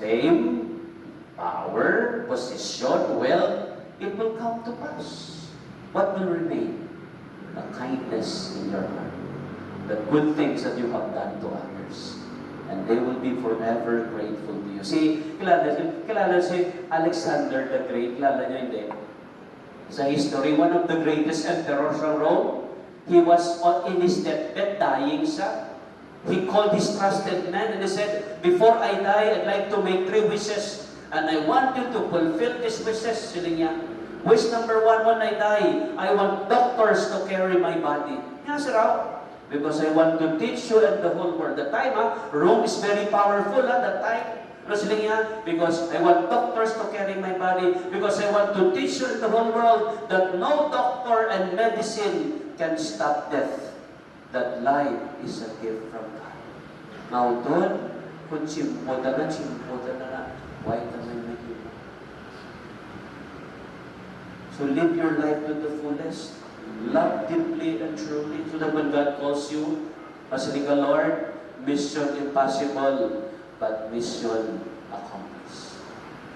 fame, power, position, wealth, it will come to pass. What will remain? The kindness in your heart. The good things that you have done to others. And they will be forever grateful to you. See, kilala si Alexander the Great. Kilala niyo hindi? Sa history, one of the greatest emperors of Rome, he was in his deathbed, dying siya. He called his trusted man and he said, before I die, I'd like to make 3 wishes. And I want you to fulfill these wishes. Sila niya. Wish number 1, when I die, I want doctors to carry my body. Nga sir, because I want to teach you and the whole world. The time, Rome is very powerful at that time. Ano sila niya? Because I want doctors to carry my body. Because I want to teach you in the whole world that no doctor and medicine can stop death. That life is a gift from God. Now doon, kung chimpoda na, why ka may maging? So live your life to the fullest. Love deeply and truly. So that when God calls you, Basilica Lord, mission impossible, but mission accomplished.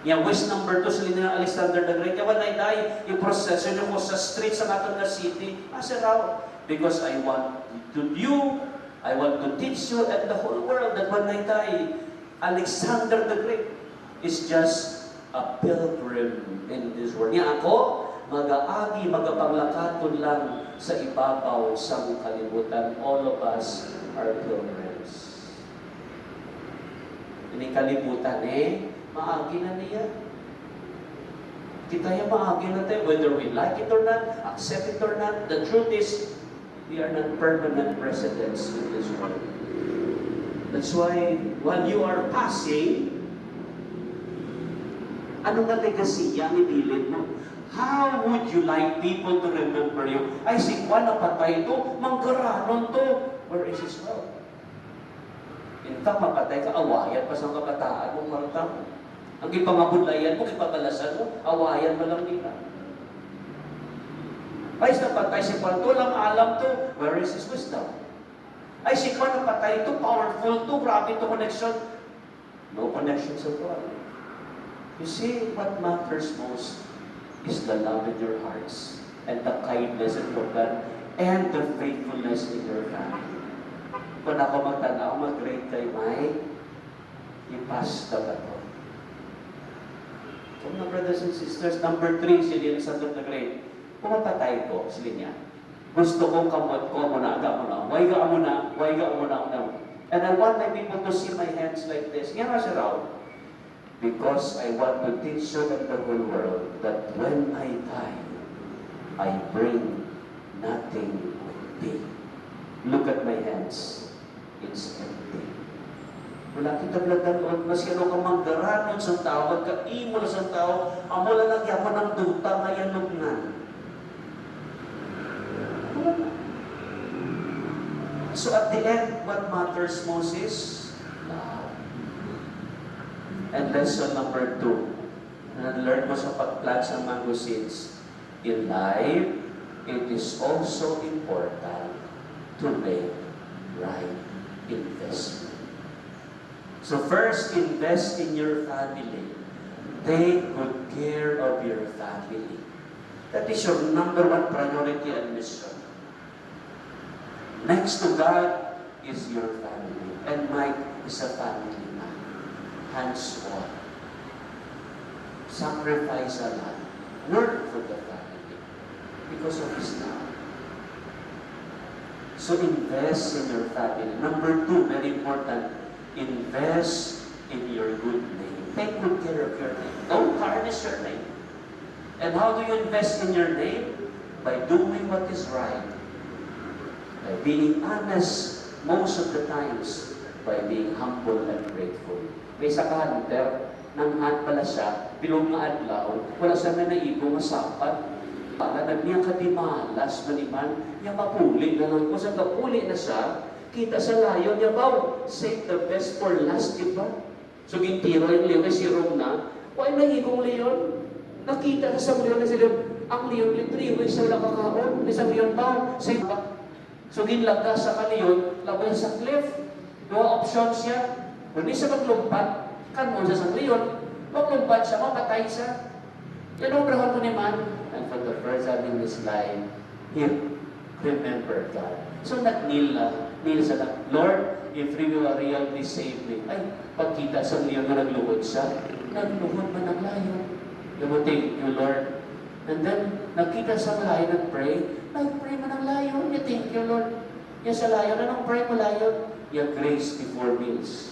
Yung wish number 2, sila na Alexander the Great. When I die, i-procession ko sa streets ng ating city. Sir, because I want to teach you and the whole world that when I die, Alexander the Great is just a pilgrim in this world. Niya ako, mag-aagi, magapanglakaton lang sa ibabaw sa kalibutan. All of us are pilgrims. Ini kalibutan maagi na niya. Kita yung maagi na tayo, whether we like it or not, accept it or not. The truth is, we are not permanent residents in this world. That's why, while you are passing, ano nga legacy yan ibilin mo? How would you like people to remember you? Ay, si Juan napatay ito, manggaranon to. Where is his wealth? In fact, mapatay ka, awayan pa sa kabataan mo, Marta. Ang ipangabudlayan mo, ipabalasan mo, awayan mo lang nila. Ay, napatay si Juan to, lang alam to. Where is his wisdom? Ay, si Juan napatay to, powerful to, grabe to connection. No connection sa God. You see, what matters most is the love in your hearts and the kindness of God and the faithfulness in your family. Kung ako magtanaw, mag-grade kay May, ipas the baton. So, mga brothers and sisters, number 3, si Alexander the Great. Kung mapatay ko, sila niya, gusto kong kamot ko muna, waiga muna. And I want my people to see my hands like this. Nga nga siya raw, because I want to teach you and the whole world that when I die, I bring nothing with me. Look at my hands. It's empty. Wala kita bladanon, mas ano ka manggaranon sa tao, magkaimo na sa tao, amo lang nagyaman ng duta ngayon lugnan. So at the end, what matters most is love. And lesson number 2, na-learn ko sa pag-plant sa mango seeds, in life, it is also important to make right investment. So first, invest in your family. Take good care of your family. That is your number 1 priority and mission. Next to God is your family. And Mike is a family man. Hands-on. Sacrifice a lot. Work for the family because of his love. So invest in your family. Number 2, very important, invest in your good name. Take good care of your name. Don't tarnish your name. And how do you invest in your name? By doing what is right. By being honest most of the times. By being humble and grateful. May isa ka hunter, nanghan pala siya, bilog nga adlaw, wala siya na naibo nga sapat. Paladag niya kadimalas maniman, niya mapuli na lang ko. Sa kapuli na siya, kita sa layon niya, wow, save the best for last, di ba? So gintiro yung leon, ay sirong na, why nahigong leon? Nakita sa leon na sila, ang leon litriwe sa wala kakaon, isang leon pa, save ba? So ginlaga sa kaleon, labay sa cliff, no options siya, kung di siya maglumpat, Kanon sa sangliyon, maglumpat siya, mapatay siya. Yan ang brahon ko ni man. And for the first time in his life, he remembered God. So nag-kneel sa Lord, if you are real, please save me. Ay, pagkita sa liyon na nagluhod siya, nagluhod man ang layo. Thank you, Lord. And then, nakita sa layo, nag-pray. Nag-pray man ang layo. Thank you, Lord. Yan sa layo, anong pray mo layo? Yan, grace before meals.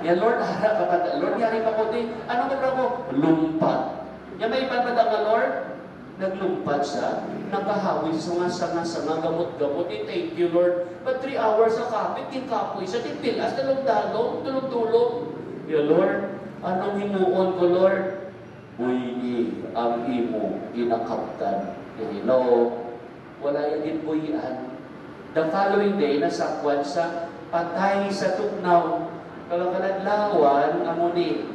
Yan, Lord, harap ka pa. Lord, yari pa ko din. Ano ba ko? Lumpat. Yan, may iba ba nga, Lord? Naglumpat siya. Nakahawis sa nga gamot-gamot. Thank you, Lord. But 3 hours sa kapit, kinkapoy siya. Titilas, dalong-dalong, tulog-tulog. Yan, Lord, anong himuon ko, Lord? Buyi ang imo inakaptan. Hello? Wala yung buyian. The following day, nasakwan sa patay sa tugnaw. Kalakaladlawan, amuni.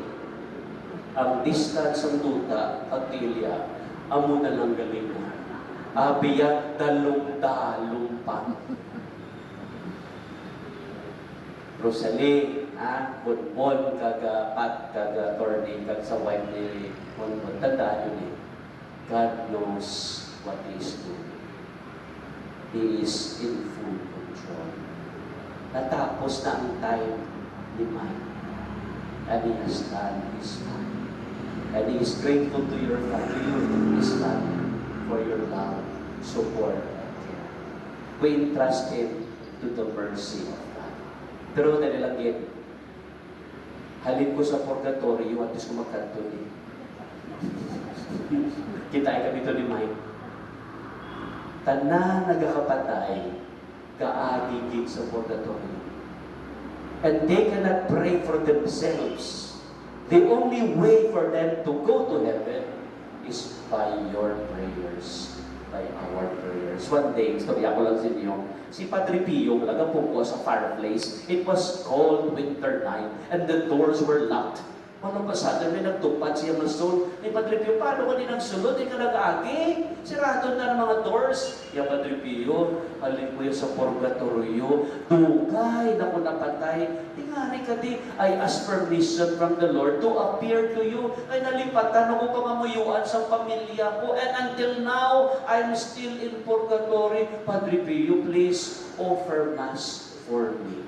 Ang distance ng duta, pagtilya, amo na lang galingan. Abiyak dalong-dalong pa. Rosalie, bonbon, kaga-pat, kaga-torning, kag-saway ni bonbon. Tandaan yun eh. God knows what He is doing. He is in full control. Natapos na ang time ni Mike. And He has done His part. And He is grateful to your family, His family, for your love, support, and care. We entrust Him to the mercy of God. Pero nalilagyan, halin ko sa purgatorio at gusto magkanto ni. Kita ay kami ito ni Mike. Tanan nagkakapatay, kaagigig sa purgatorio. And they cannot pray for themselves. The only way for them to go to heaven is by your prayers, by our prayers. One day, istorya ko lang sa inyo, si Padre Pio, nagapupo sa fireplace. It was cold winter night, and the doors were locked. Walang pasada, may nagtupad siya ng soul. Ni Padre Pio, paano ka din nagsulod? Di ka nag-agi? Sirado na ng mga doors. Ya Padre Pio, halin mo yun sa purgatorio. Dugay na ko napatay. Tingari ka di, I ask permission from the Lord to appear to you. Ay nalipatan ako pangamuyuan sa pamilya ko. And until now, I'm still in purgatory. Padre Pio, please offer Mass for me.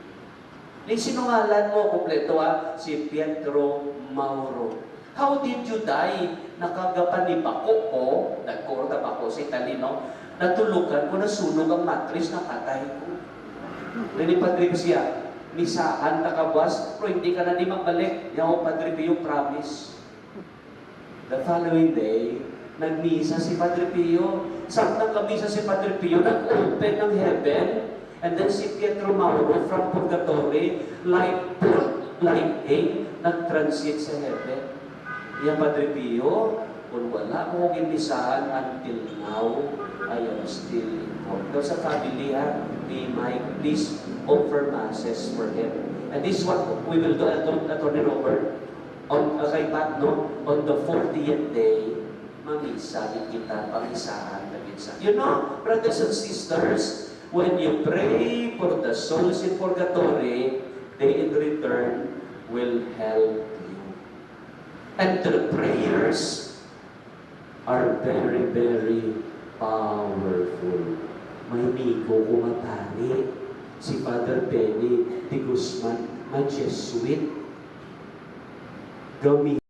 Ni sinungalan mo, kompleto si Pietro Mauro. How did you die? Nakagapan ni Bako ko, nagkurta ba ko sa Italino, natulugan ko, nasunog ang matris, nakatay ko. Nani Padre ko siya, misahan nakabwas, pero hindi ka na di magbalik. Yaw, Padre Pio, promise. The following day, nagmisa si Padre Pio. Saktang kamisa si Padre Pio, nag-open ng heaven. And then si Pietro Mauro from purgatory, like lightning, nag-transit sa heaven. Yung Padre Pio, kung wala ko gimisahan until now, I am still involved. Doon sa family, ni Mike, please offer masses for him. And this is what we will do, Atty. Robert, on kay Pat, no? On the 40th day, mamisa, kita, pangisahan, nagisa. You know, brothers and sisters, when you pray for the souls in purgatory, they in return will help you. And the prayers are very, very powerful. May miko kumatani. Si Father Benny de Guzman, ma-Jesuit. Gawin